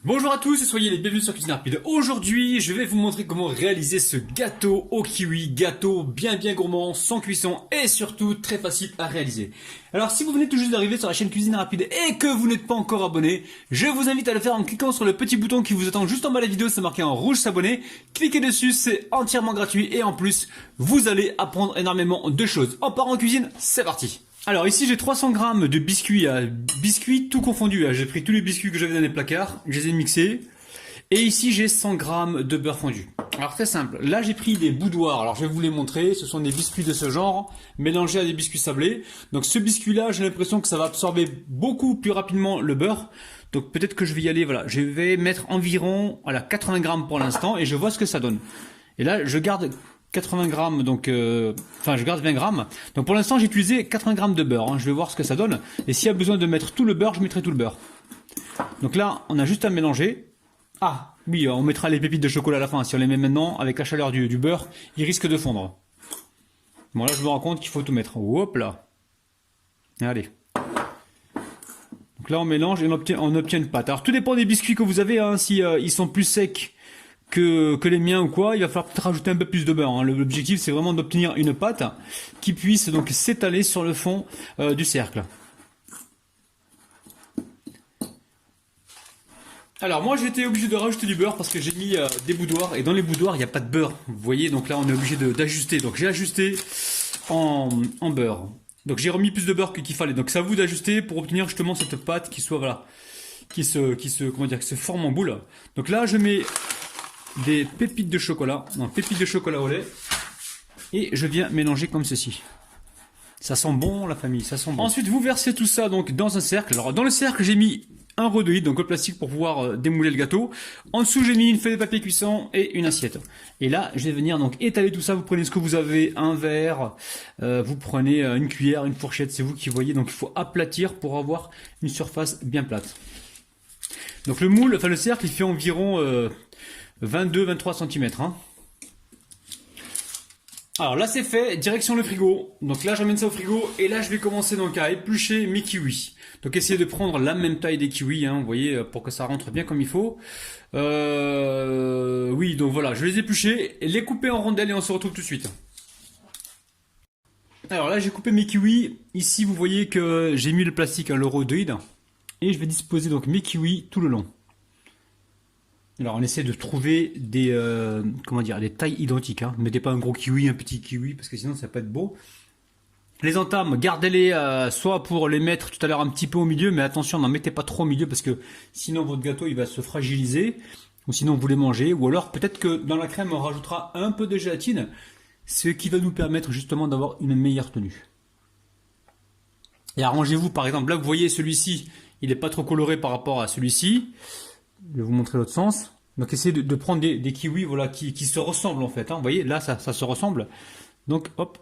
Bonjour à tous et soyez les bienvenus sur Cuisine Rapide. Aujourd'hui, je vais vous montrer comment réaliser ce gâteau au kiwi. Gâteau bien gourmand, sans cuisson et surtout très facile à réaliser. Alors si vous venez tout juste d'arriver sur la chaîne Cuisine Rapide et que vous n'êtes pas encore abonné, je vous invite à le faire en cliquant sur le petit bouton qui vous attend juste en bas de la vidéo, c'est marqué en rouge s'abonner. Cliquez dessus, c'est entièrement gratuit et en plus, vous allez apprendre énormément de choses. On part en cuisine, c'est parti. Alors ici j'ai 300 grammes de biscuits tout confondu. J'ai pris tous les biscuits que j'avais dans les placards, je les ai mixés. Et ici j'ai 100 grammes de beurre fondu. Alors très simple, là j'ai pris des boudoirs, alors je vais vous les montrer, ce sont des biscuits de ce genre, mélangés à des biscuits sablés. Donc ce biscuit là, j'ai l'impression que ça va absorber beaucoup plus rapidement le beurre. Donc peut-être que je vais y aller, voilà, je vais mettre environ 80 grammes pour l'instant et je vois ce que ça donne. Et là je garde 80 grammes, donc je garde 20 grammes. Donc pour l'instant j'ai utilisé 80 grammes de beurre, je vais voir ce que ça donne. Et s'il y a besoin de mettre tout le beurre, je mettrai tout le beurre. Donc là on a juste à mélanger. Ah oui, on mettra les pépites de chocolat à la fin. Si on les met maintenant, avec la chaleur du beurre, ils risquent de fondre. Bon là je me rends compte qu'il faut tout mettre. Hop là. Allez. Donc là on mélange et on obtient une pâte. Alors tout dépend des biscuits que vous avez, hein. Si ils sont plus secs que les miens ou quoi, il va falloir peut-être rajouter un peu plus de beurre, hein. L'objectif c'est vraiment d'obtenir une pâte qui puisse donc s'étaler sur le fond du cercle. Alors moi j'étais obligé de rajouter du beurre parce que j'ai mis des boudoirs et dans les boudoirs il n'y a pas de beurre. Vous voyez, donc là on est obligé d'ajuster. Donc j'ai ajusté en beurre. Donc j'ai remis plus de beurre qu'il fallait. Donc c'est à vous d'ajuster pour obtenir justement cette pâte qui soit voilà, qui se forme en boule. Donc là je mets des pépites de chocolat, pépites de chocolat au lait, et je viens mélanger comme ceci. Ça sent bon la famille, ça sent bon. Ensuite vous versez tout ça donc dans un cercle. Alors dans le cercle j'ai mis un redoïde, donc le plastique pour pouvoir démouler le gâteau. En dessous j'ai mis une feuille de papier cuisson et une assiette. Et là je vais venir donc étaler tout ça. Vous prenez ce que vous avez, un verre, vous prenez une cuillère, une fourchette, c'est vous qui voyez. Donc il faut aplatir pour avoir une surface bien plate. Donc le moule, le cercle il fait environ 22-23 cm. Hein. Alors là c'est fait, direction le frigo. Donc là j'emmène ça au frigo et là je vais commencer donc à éplucher mes kiwis. Donc essayez de prendre la même taille des kiwis, hein, vous voyez, pour que ça rentre bien comme il faut. Oui, donc voilà, je vais les éplucher, les couper en rondelles et on se retrouve tout de suite. Alors là j'ai coupé mes kiwis. Ici vous voyez que j'ai mis le plastique, hein, le rhodoïde. Et je vais disposer donc mes kiwis tout le long. Alors on essaie de trouver des des tailles identiques, hein. Ne mettez pas un gros kiwi, un petit kiwi, parce que sinon ça peut être beau. Les entames, gardez-les soit pour les mettre tout à l'heure un petit peu au milieu, mais attention, n'en mettez pas trop au milieu parce que sinon votre gâteau il va se fragiliser, ou sinon vous les mangez, ou alors peut-être que dans la crème on rajoutera un peu de gélatine, ce qui va nous permettre justement d'avoir une meilleure tenue. Et arrangez-vous, par exemple, là vous voyez celui-ci, il n'est pas trop coloré par rapport à celui-ci. Je vais vous montrer l'autre sens. Donc essayez de prendre des kiwis voilà, qui se ressemblent en fait. Hein. Vous voyez, là ça se ressemble. Donc hop,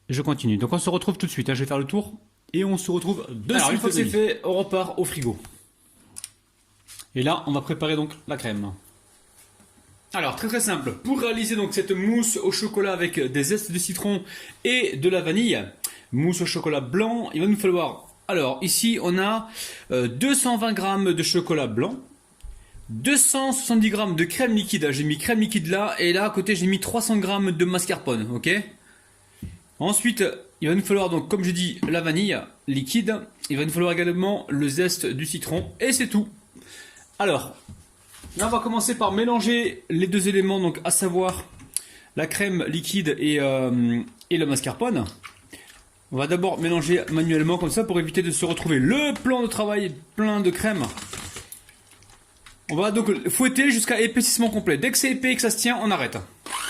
je continue. Donc on se retrouve tout de suite. Hein. Je vais faire le tour et on se retrouve de suite. Alors une fois que c'est fait, on repart au frigo. Et là, on va préparer donc la crème. Alors très simple. Pour réaliser donc cette mousse au chocolat avec des zestes de citron et de la vanille, mousse au chocolat blanc, il va nous falloir. Alors ici on a 220 grammes de chocolat blanc. 270 grammes de crème liquide, j'ai mis crème liquide là, et là à côté j'ai mis 300 grammes de mascarpone, ok. Ensuite, il va nous falloir donc, comme j'ai dit, la vanille liquide, il va nous falloir également le zeste du citron, et c'est tout. Alors, là on va commencer par mélanger les deux éléments, donc à savoir la crème liquide et le mascarpone. On va d'abord mélanger manuellement comme ça pour éviter de se retrouver le plan de travail plein de crème. On va donc fouetter jusqu'à épaississement complet. Dès que c'est épais et que ça se tient, on arrête.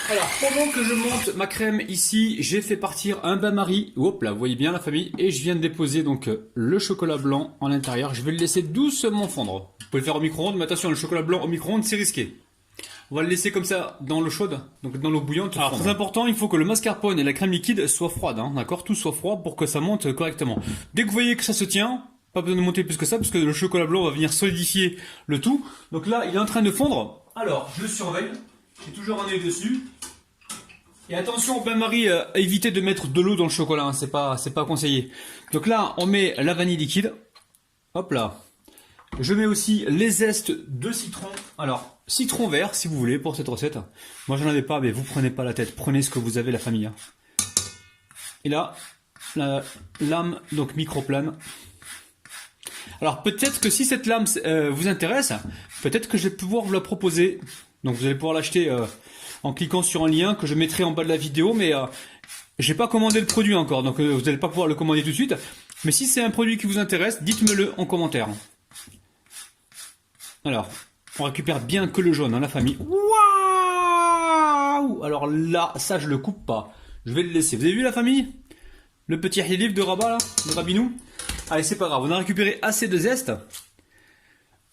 Alors, pendant que je monte ma crème ici, j'ai fait partir un bain-marie. Hop là, vous voyez bien la famille. Et je viens de déposer donc le chocolat blanc en l'intérieur. Je vais le laisser doucement fondre. Vous pouvez le faire au micro-ondes, mais attention, le chocolat blanc au micro-ondes, c'est risqué. On va le laisser comme ça dans l'eau chaude, donc dans l'eau bouillante. Alors, très important, il faut que le mascarpone et la crème liquide soient froides, hein, d'accord? Tout soit froid pour que ça monte correctement. Dès que vous voyez que ça se tient, pas besoin de monter plus que ça, parce que le chocolat blanc va venir solidifier le tout. Donc là, il est en train de fondre. Alors, je le surveille. J'ai toujours un œil dessus. Et attention, bain-marie, évitez de mettre de l'eau dans le chocolat, hein, c'est pas conseillé. Donc là, on met la vanille liquide. Hop là. Je mets aussi les zestes de citron. Alors, citron vert si vous voulez pour cette recette. Moi j'en avais pas, mais vous prenez pas la tête. Prenez ce que vous avez, la famille. Hein. Et là, la lame donc microplane. Alors peut-être que si cette lame vous intéresse, peut-être que je vais pouvoir vous la proposer. Donc vous allez pouvoir l'acheter en cliquant sur un lien que je mettrai en bas de la vidéo, mais j'ai pas commandé le produit encore, donc vous n'allez pas pouvoir le commander tout de suite. Mais si c'est un produit qui vous intéresse, dites-me-le en commentaire. Alors, on récupère bien que le jaune, hein, la famille. Waouh! Alors là, ça je le coupe pas. Je vais le laisser. Vous avez vu la famille? Le petit livre de Rabat là, de Rabinou. Allez, c'est pas grave, on a récupéré assez de zeste.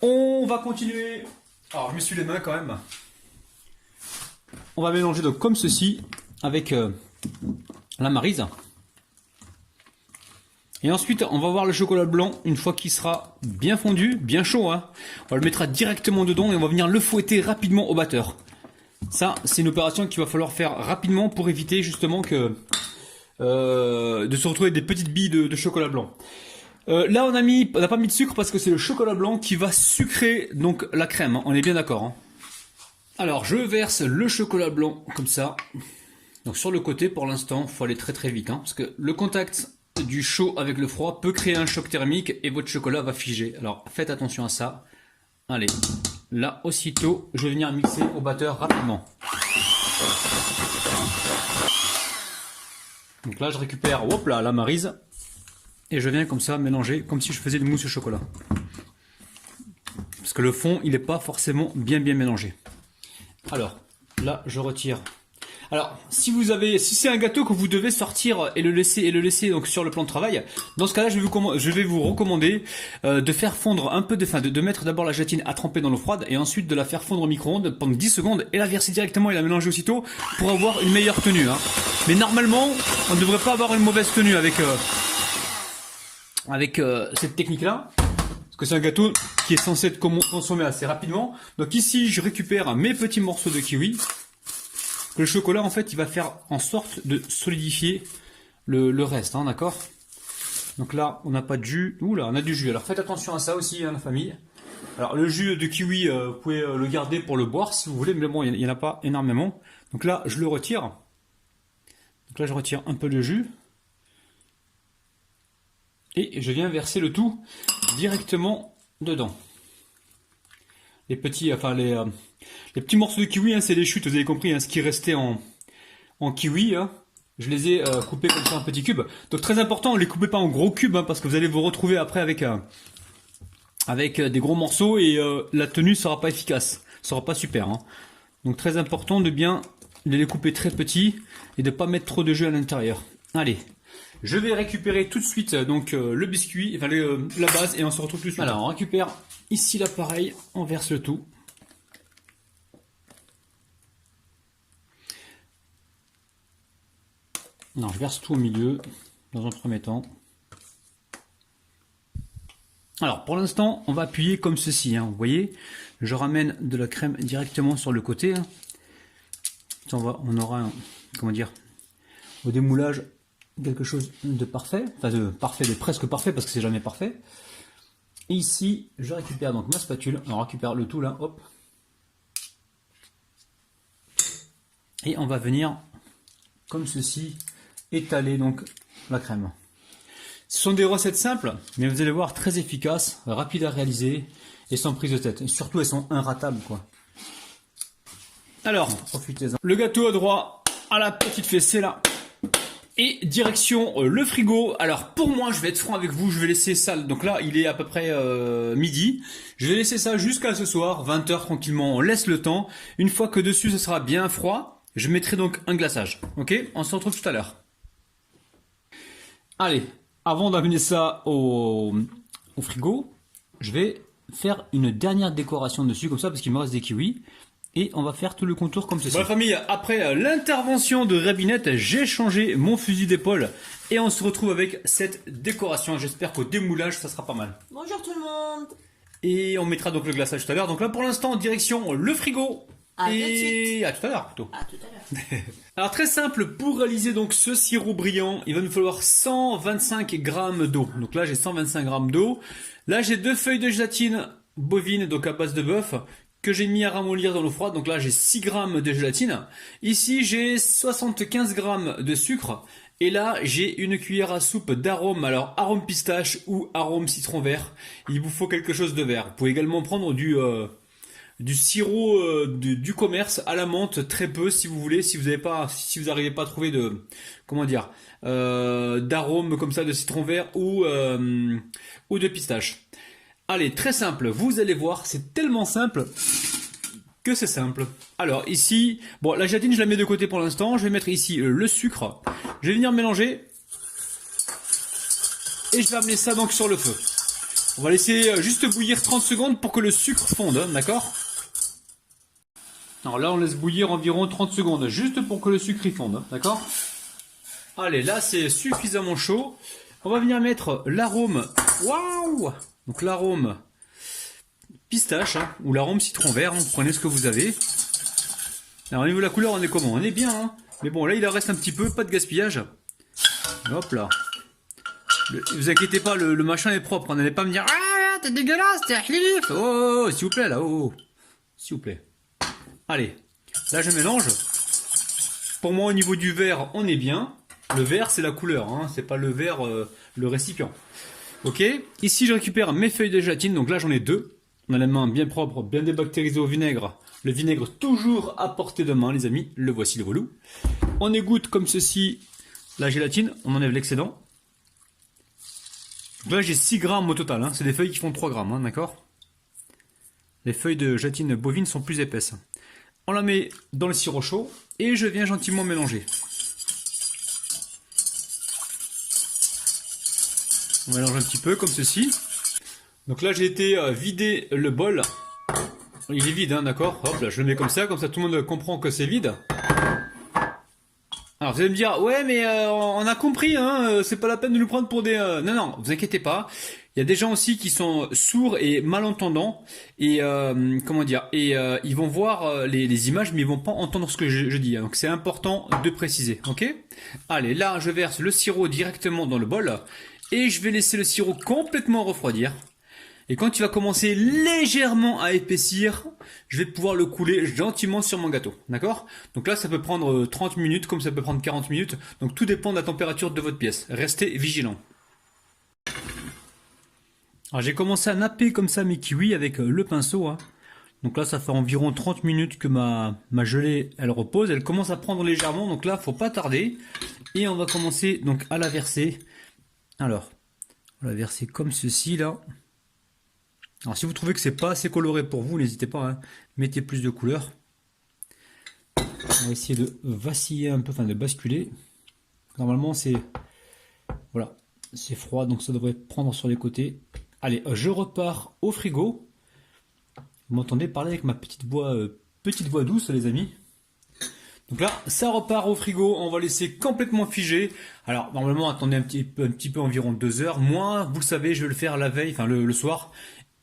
On va continuer. Alors, je me suis les mains quand même. On va mélanger donc comme ceci avec la maryse. Et ensuite, on va voir le chocolat blanc une fois qu'il sera bien fondu, bien chaud. Hein. On le mettra directement dedans et on va venir le fouetter rapidement au batteur. Ça, c'est une opération qu'il va falloir faire rapidement pour éviter justement que de se retrouver des petites billes de chocolat blanc. Là, on n'a pas mis de sucre parce que c'est le chocolat blanc qui va sucrer donc la crème. Hein. On est bien d'accord. Hein. Alors, je verse le chocolat blanc comme ça. Donc sur le côté, pour l'instant, il faut aller très très vite. Hein, parce que le contact du chaud avec le froid peut créer un choc thermique et votre chocolat va figer. Alors, faites attention à ça. Allez, là, aussitôt, je vais venir mixer au batteur rapidement. Donc là, je récupère hop là, la maryse. Et je viens comme ça mélanger, comme si je faisais une mousse au chocolat. Parce que le fond, il n'est pas forcément bien mélangé. Alors, là, je retire. Alors, si c'est un gâteau que vous devez sortir et le laisser donc sur le plan de travail, dans ce cas-là, je vais vous recommander de faire fondre un peu de mettre d'abord la gélatine à tremper dans l'eau froide et ensuite de la faire fondre au micro-ondes pendant 10 secondes et la verser directement et la mélanger aussitôt pour avoir une meilleure tenue. Hein. Mais normalement, on ne devrait pas avoir une mauvaise tenue avec cette technique-là. Parce que c'est un gâteau qui est censé être consommé assez rapidement. Donc ici, je récupère mes petits morceaux de kiwi. Le chocolat, en fait, il va faire en sorte de solidifier le reste, hein, d'accord? Donc là, on n'a pas de jus. Ouh là, on a du jus. Alors faites attention à ça aussi, hein, la famille. Alors le jus de kiwi, vous pouvez le garder pour le boire si vous voulez, mais bon, il n'y en a pas énormément. Donc là, je le retire. Donc là, je retire un peu de jus. Et je viens verser le tout directement dedans. Les petits morceaux de kiwi, hein, c'est les chutes, vous avez compris, hein, ce qui restait en kiwi. Hein, je les ai coupés comme ça en petits cubes. Donc très important, ne les coupez pas en gros cubes, hein, parce que vous allez vous retrouver après avec des gros morceaux et la tenue sera pas efficace, sera pas super. Hein. Donc très important de bien les couper très petits et de pas mettre trop de jus à l'intérieur. Allez. Je vais récupérer tout de suite donc le biscuit, enfin la base, et on se retrouve tout de suite. Alors on récupère ici l'appareil, on verse le tout. Non, je verse tout au milieu, dans un premier temps. Alors pour l'instant, on va appuyer comme ceci, hein, vous voyez. Je ramène de la crème directement sur le côté. Hein. On aura, comment dire, au démoulage, quelque chose de parfait, enfin de presque parfait parce que c'est jamais parfait. Et ici, je récupère donc ma spatule, on récupère le tout là, hop. Et on va venir, comme ceci, étaler donc la crème. Ce sont des recettes simples, mais vous allez voir très efficaces, rapides à réaliser et sans prise de tête. Et surtout, elles sont inratables, quoi. Alors, profitez-en. Le gâteau à droit à la petite fessée là. Et direction le frigo. Alors pour moi, je vais être franc avec vous, je vais laisser ça. Donc là, il est à peu près midi. Je vais laisser ça jusqu'à ce soir, 20 h tranquillement. On laisse le temps. Une fois que dessus, ce sera bien froid, je mettrai donc un glaçage. Ok, on se retrouve tout à l'heure. Allez, avant d'amener ça au frigo, je vais faire une dernière décoration dessus comme ça parce qu'il me reste des kiwis. Et on va faire tout le contour comme ceci. Bon, la famille, après l'intervention de Rabinette, j'ai changé mon fusil d'épaule. Et on se retrouve avec cette décoration. J'espère qu'au démoulage, ça sera pas mal. Bonjour tout le monde. Et on mettra donc le glaçage tout à l'heure. Donc là, pour l'instant, direction le frigo. Et à tout à l'heure plutôt. À tout à l'heure. Alors très simple, pour réaliser donc ce sirop brillant, il va nous falloir 125 g d'eau. Donc là, j'ai 125 g d'eau. Là, j'ai 2 feuilles de gélatine bovine, donc à base de bœuf, que j'ai mis à ramollir dans l'eau froide. Donc là, j'ai 6 grammes de gélatine. Ici, j'ai 75 grammes de sucre. Et là, j'ai une cuillère à soupe d'arôme, alors arôme pistache ou arôme citron vert. Il vous faut quelque chose de vert. Vous pouvez également prendre du sirop du commerce à la menthe, très peu si vous voulez, si vous n'avez pas, si vous n'arrivez pas à trouver de, comment dire, d'arôme comme ça de citron vert ou de pistache. Allez, très simple. Vous allez voir, c'est tellement simple que c'est simple. Alors ici, bon, la gélatine je la mets de côté pour l'instant. Je vais mettre ici le sucre. Je vais venir mélanger et je vais amener ça donc sur le feu. On va laisser juste bouillir 30 secondes pour que le sucre fonde, hein, d'accord? Alors là, on laisse bouillir environ 30 secondes, juste pour que le sucre y fonde, hein, d'accord? Allez, là c'est suffisamment chaud. On va venir mettre l'arôme. Waouh! Donc l'arôme pistache, hein, ou l'arôme citron vert, hein, vous prenez ce que vous avez. Alors au niveau de la couleur, on est comment? On est bien, hein? Mais bon, là il en reste un petit peu, pas de gaspillage. Hop là. Vous inquiétez pas, le machin est propre, on n'allait pas me dire ah, t'es dégueulasse, t'es ahlif. Oh, s'il vous plaît, là, oh. S'il vous plaît. Allez, là je mélange. Pour moi, au niveau du vert, on est bien. Le vert, c'est la couleur, hein, c'est pas le vert, le récipient. Ok, ici je récupère mes feuilles de gélatine, donc là j'en ai 2. On a la main bien propre, bien débactérisée au vinaigre. Le vinaigre toujours à portée de main, les amis. Le voici le relou. On égoutte comme ceci la gélatine, on enlève l'excédent. Donc là j'ai 6 grammes au total, hein. C'est des feuilles qui font 3 grammes, hein, d'accord? Les feuilles de gélatine bovine sont plus épaisses. On la met dans le sirop chaud et je viens gentiment mélanger. On mélange un petit peu comme ceci. Donc là j'ai été vider le bol. Il est vide, hein, d'accord? Hop là, je le mets comme ça tout le monde comprend que c'est vide. Alors vous allez me dire, ouais mais on a compris, hein, c'est pas la peine de nous prendre pour des... Non, non, vous inquiétez pas. Il y a des gens aussi qui sont sourds et malentendants et comment dire, et ils vont voir les images mais ils vont pas entendre ce que je dis. Donc c'est important de préciser, ok? Allez, là je verse le sirop directement dans le bol et je vais laisser le sirop complètement refroidir. Et quand il va commencer légèrement à épaissir, je vais pouvoir le couler gentiment sur mon gâteau, d'accord? Donc là, ça peut prendre 30 minutes, comme ça peut prendre 40 minutes. Donc tout dépend de la température de votre pièce. Restez vigilant. Alors j'ai commencé à napper comme ça mes kiwis avec le pinceau, hein. Donc là, ça fait environ 30 minutes que ma gelée, elle repose. Elle commence à prendre légèrement, donc là, faut pas tarder. Et on va commencer donc à la verser. Alors, on va la verser comme ceci, là. Alors si vous trouvez que c'est pas assez coloré pour vous, n'hésitez pas, hein, mettez plus de couleurs. On va essayer de vaciller un peu, enfin de basculer. Normalement c'est voilà, c'est froid donc ça devrait prendre sur les côtés. Allez, je repars au frigo. Vous m'entendez parler avec ma petite voix douce, les amis. Donc là, ça repart au frigo, on va laisser complètement figer. Alors normalement, attendez un petit peu environ 2 heures. Moi, vous le savez, je vais le faire la veille, enfin le soir.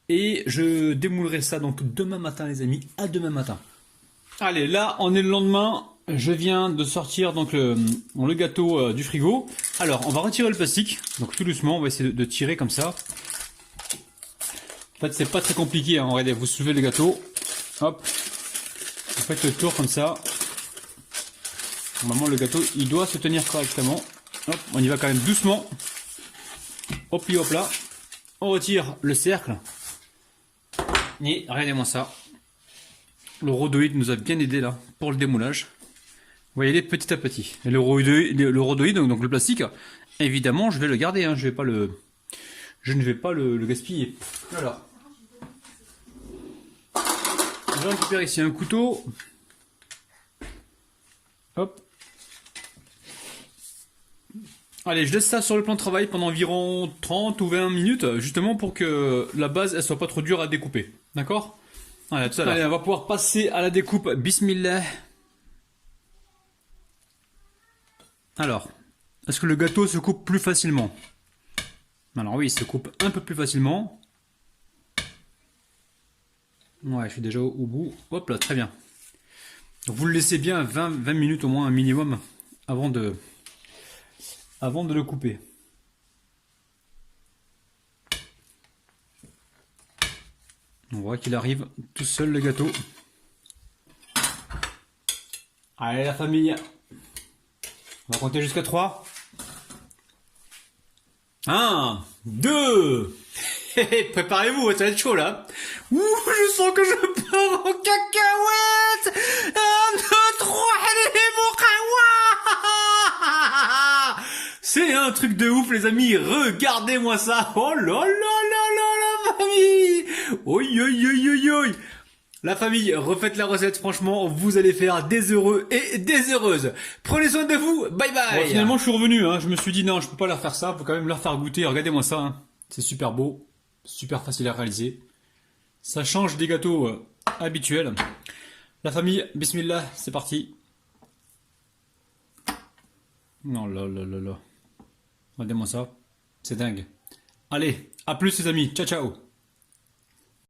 Et je démoulerai ça donc demain matin, les amis. À demain matin. Allez, là, on est le lendemain. Je viens de sortir donc le gâteau du frigo. Alors, on va retirer le plastique. Donc tout doucement, on va essayer de tirer comme ça. En fait, c'est pas très compliqué, hein. Regardez, vous soulevez le gâteau. Hop. Vous faites le tour comme ça. Normalement, le gâteau, il doit se tenir correctement. Hop, on y va quand même doucement. Hop, hop là. On retire le cercle. Et regardez-moi ça. Le rhodoïde nous a bien aidé là pour le démoulage. Vous voyez, petit à petit. Et le rhodoïde, donc le plastique, évidemment, je vais le garder. Hein, je ne vais pas le gaspiller. Alors, je récupère ici un couteau. Hop. Allez, je laisse ça sur le plan de travail pendant environ 30 ou 20 minutes, justement pour que la base, elle soit pas trop dure à découper. D'accord? Allez, tout ça. Allez, on va pouvoir passer à la découpe. Bismillah. Alors, est-ce que le gâteau se coupe plus facilement? Alors oui, il se coupe un peu plus facilement. Ouais, je suis déjà au bout. Hop là, très bien. Donc vous le laissez bien 20 minutes au moins, un minimum, avant de le couper. On voit qu'il arrive tout seul le gâteau. Allez la famille. On va compter jusqu'à 3. 1, 2. Préparez-vous, ça va être chaud là. Ouh, je sens que je pars en cacahuète. 1, 2, 3, allez mon kawa. C'est un truc de ouf les amis, regardez-moi ça. Oh là là là là la famille. Oi oi oi oi oi. La famille, refaites la recette, franchement, vous allez faire des heureux et des heureuses. Prenez soin de vous, bye bye. Bon, finalement, je suis revenu, hein. Je me suis dit non, je peux pas leur faire ça, faut quand même leur faire goûter. Regardez-moi ça, hein. C'est super beau, super facile à réaliser. Ça change des gâteaux habituels. La famille, bismillah, c'est parti. Non, là, là, là, là. Regardez-moi ça, c'est dingue. Allez, à plus les amis, ciao ciao.